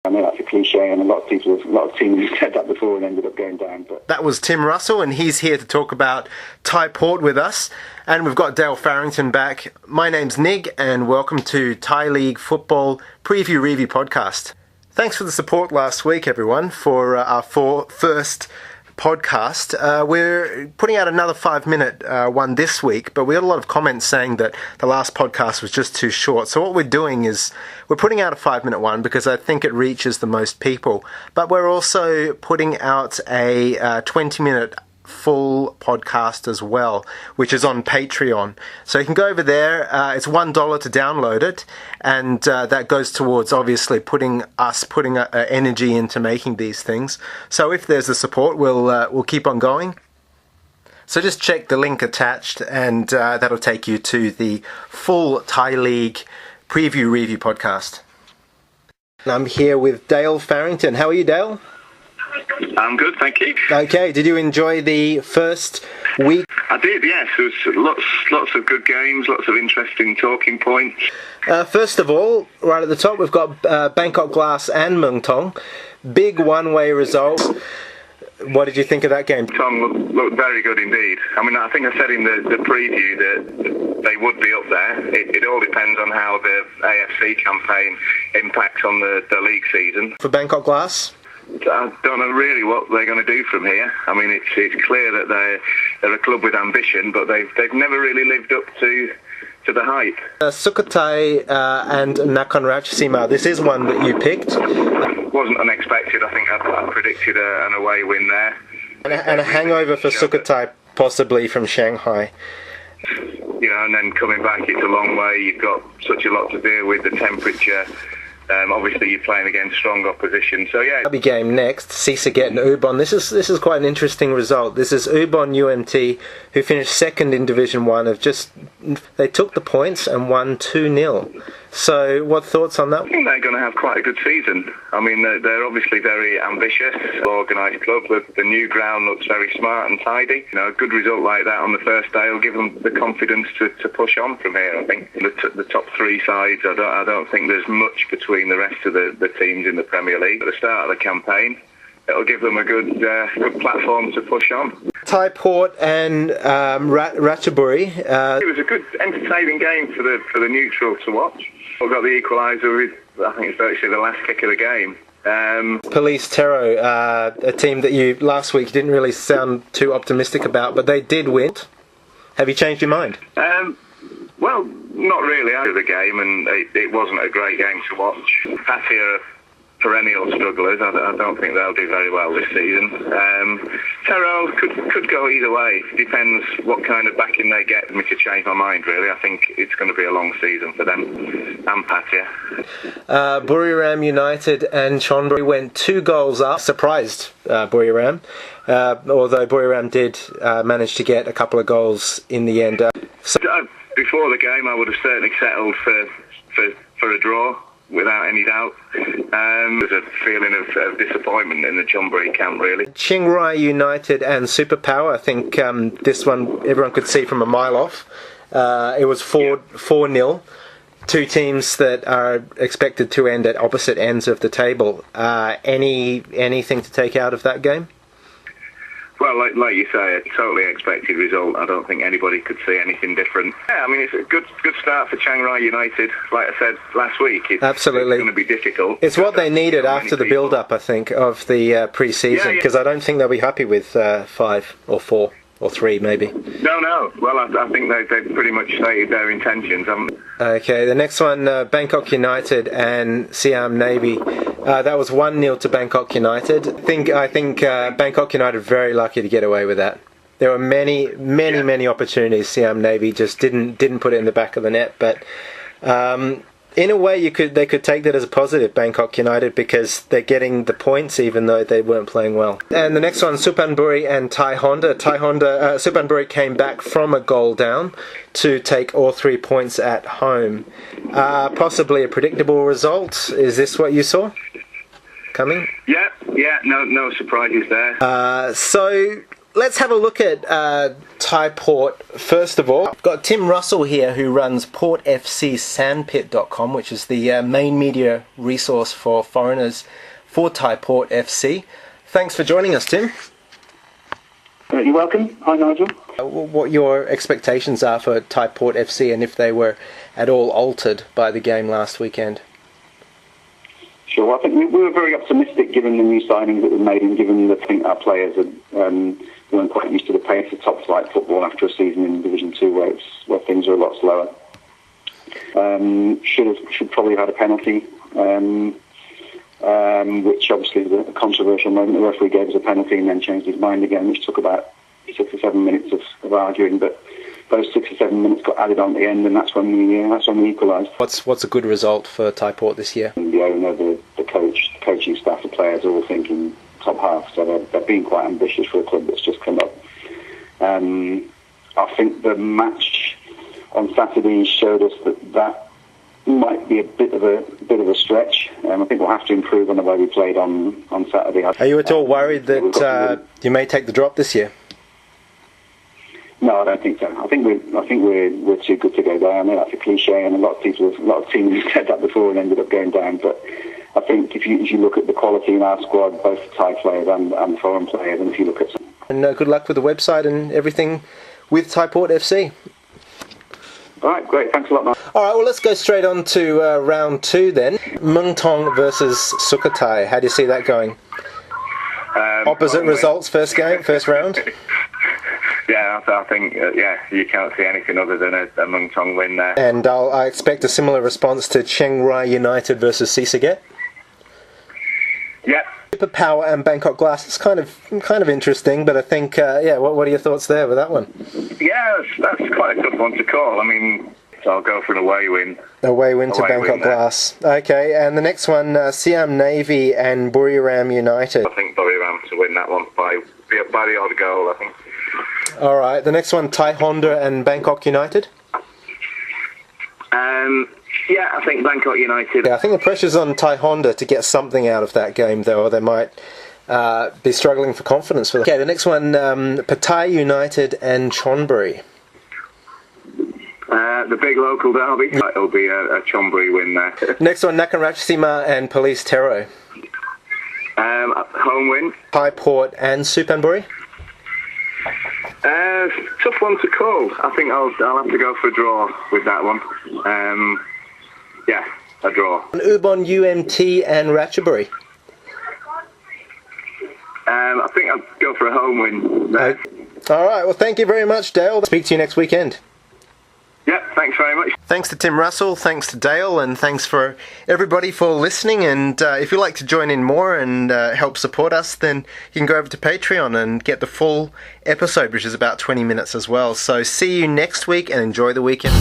I know that's a cliche, and a lot of teams have said that before and ended up going down. But that was Tim Russell, and he's here to talk about Thai Port with us. And we've got Dale Farrington back. My name's Nig, and welcome to Thai League Football Preview Review Podcast. Thanks for the support last week, everyone, for our first podcast. We're putting out another 5-minute one this week, but we had a lot of comments saying that the last podcast was just too short. So what we're doing is we're putting out a 5-minute one because I think it reaches the most people, but we're also putting out a 20-minute full podcast as well, which is on Patreon. So you can go over there. It's $1 to download it, and that goes towards obviously putting energy into making these things. So if there's the support, we'll keep on going. So just check the link attached, and that'll take you to the full Thai League Preview Review podcast. And I'm here with Dale Farrington. How are you, Dale? I'm good, thank you. Okay, did you enjoy the first week? I did, yes. There was lots of good games, lots of interesting talking points. First of all, right at the top, we've got Bangkok Glass and Muang Thong. Big one-way result. What did you think of that game? Thong looked very good indeed. I mean, I think I said in the preview that they would be up there. It all depends on how the AFC campaign impacts on the league season. For Bangkok Glass? I don't know really what they're going to do from here. I mean, it's clear that they're a club with ambition, but they've never really lived up to the hype. Sukhothai and Nakhon Ratchasima, this is one that you picked. Wasn't unexpected. I think I predicted an away win there. And a hangover for Sukhothai, possibly from Shanghai. You know, and then coming back, it's a long way. You've got such a lot to deal with, the temperature. Obviously, you're playing against strong opposition, so yeah. Derby game next, Sisaget and Ubon. This is quite an interesting result. This is Ubon UMT, who finished second in Division 1. They took the points and won 2-0. So, what thoughts on that? I think they're going to have quite a good season. I mean, they're obviously very ambitious, organised club. The new ground looks very smart and tidy. You know, a good result like that on the first day will give them the confidence to push on from here. I think the top three sides, I don't think there's much between the rest of the teams in the Premier League. At the start of the campaign, it'll give them a good platform to push on. Thai Port and Ratchaburi. It was a good, entertaining game for the neutral to watch. We got the equaliser with, I think it's virtually the last kick of the game. Police Tero, a team that you last week didn't really sound too optimistic about, but they did win. Have you changed your mind? Well, not really. After the game, and it wasn't a great game to watch. Patti are perennial strugglers. I don't think they'll do very well this season. Tyrrell could go either way. Depends what kind of backing they get. Me to change my mind, really. I think it's going to be a long season for them and Pattaya. Buriram United and Chonburi went 2 goals up. Surprised Buriram, although Buriram did manage to get a couple of goals in the end. Before the game, I would have certainly settled for a draw, without any doubt. There's a feeling of disappointment in the Chonburi camp, really. Chiang Rai United and Superpower, I think this one everyone could see from a mile off. It was 4-0. Two teams that are expected to end at opposite ends of the table. Anything to take out of that game? Well, like you say, a totally expected result. I don't think anybody could see anything different. Yeah, I mean, it's a good start for Chiang Rai United. Like I said last week, absolutely. It's going to be difficult. It's what they needed after the build-up, I think, of the pre-season, because I don't think they'll be happy with 5 or 4 or 3, maybe. No. Well, I think they've pretty much stated their intentions. Okay, the next one, Bangkok United and Siam Navy. That was 1-0 to Bangkok United. I think Bangkok United very lucky to get away with that. There were many opportunities. Siam Navy just didn't put it in the back of the net. But in a way, they could take that as a positive, Bangkok United, because they're getting the points even though they weren't playing well. And the next one, Supanburi and Thai Honda. Supanburi came back from a goal down to take all 3 points at home. Possibly a predictable result. Is this what you saw coming? Yeah, no surprises there. So let's have a look at Thai Port first of all. I've got Tim Russell here who runs portfcsandpit.com, which is the main media resource for foreigners for Thai Port FC. Thanks for joining us, Tim. You're welcome. Hi, Nigel. What your expectations are for Thai Port FC and if they were at all altered by the game last weekend? Sure. Well, I think we were very optimistic given the new signings that were made and given that I think our players weren't quite used to the pace of top-flight football after a season in Division 2 where things are a lot slower. Should probably have had a penalty, which obviously was a controversial moment. The referee gave us a penalty and then changed his mind again, which took about 6 or 7 minutes of arguing. But those 6 or 7 minutes got added on at the end, and that's when we equalised. What's a good result for Thai Port this year? And the owner, the coach, the coaching staff, the players are all thinking top half, so they're being quite ambitious for a club that's just come up. I think the match on Saturday showed us that might be a bit of a stretch. I think we'll have to improve on the way we played on Saturday. Are you at all worried that you may take the drop this year? No, I don't think so. I think we're too good to go down. I know that's a cliche, and a lot of teams have said that before and ended up going down. But I think if you look at the quality in our squad, both Thai players and foreign players, and if you look at some... And good luck with the website and everything with Thai Port FC. All right, great. Thanks a lot, Mark. All right, well, let's go straight on to round 2 then. Muang Thong versus Sukhothai. How do you see that going? Opposite results, first round? Yeah, I think you can't see anything other than a Muang Thong win there. And I expect a similar response to Chiang Rai United versus Sisaget. Yeah. Superpower and Bangkok Glass. It's kind of interesting, but I think what are your thoughts there with that one? Yeah, that's quite a tough one to call. I mean, so I'll go for an away win. Away win to Bangkok Glass. Okay, and the next one, Siam Navy and Buriram United. I think Buriram to win that one by the odd goal, I think. All right, the next one, Thai Honda and Bangkok United. Yeah, I think Bangkok United. Yeah, I think the pressure's on Thai Honda to get something out of that game, though, or they might be struggling for confidence for that. Okay, the next one, Pattaya United and Chonburi. The big local derby. It'll be a Chonburi win there. Next one, Nakhon Ratchasima and Police Tero. Home win. Thai Port and Supanburi. Tough one to call. I think I'll have to go for a draw with that one. A draw. Ubon UMT and Ratchaburi. I think I'll go for a home win there. All right, well, thank you very much, Dale. Speak to you next weekend. Yeah, thanks very much. Thanks to Tim Russell, thanks to Dale, and thanks for everybody for listening. And if you'd like to join in more and help support us, then you can go over to Patreon and get the full episode, which is about 20 minutes as well. So see you next week and enjoy the weekend.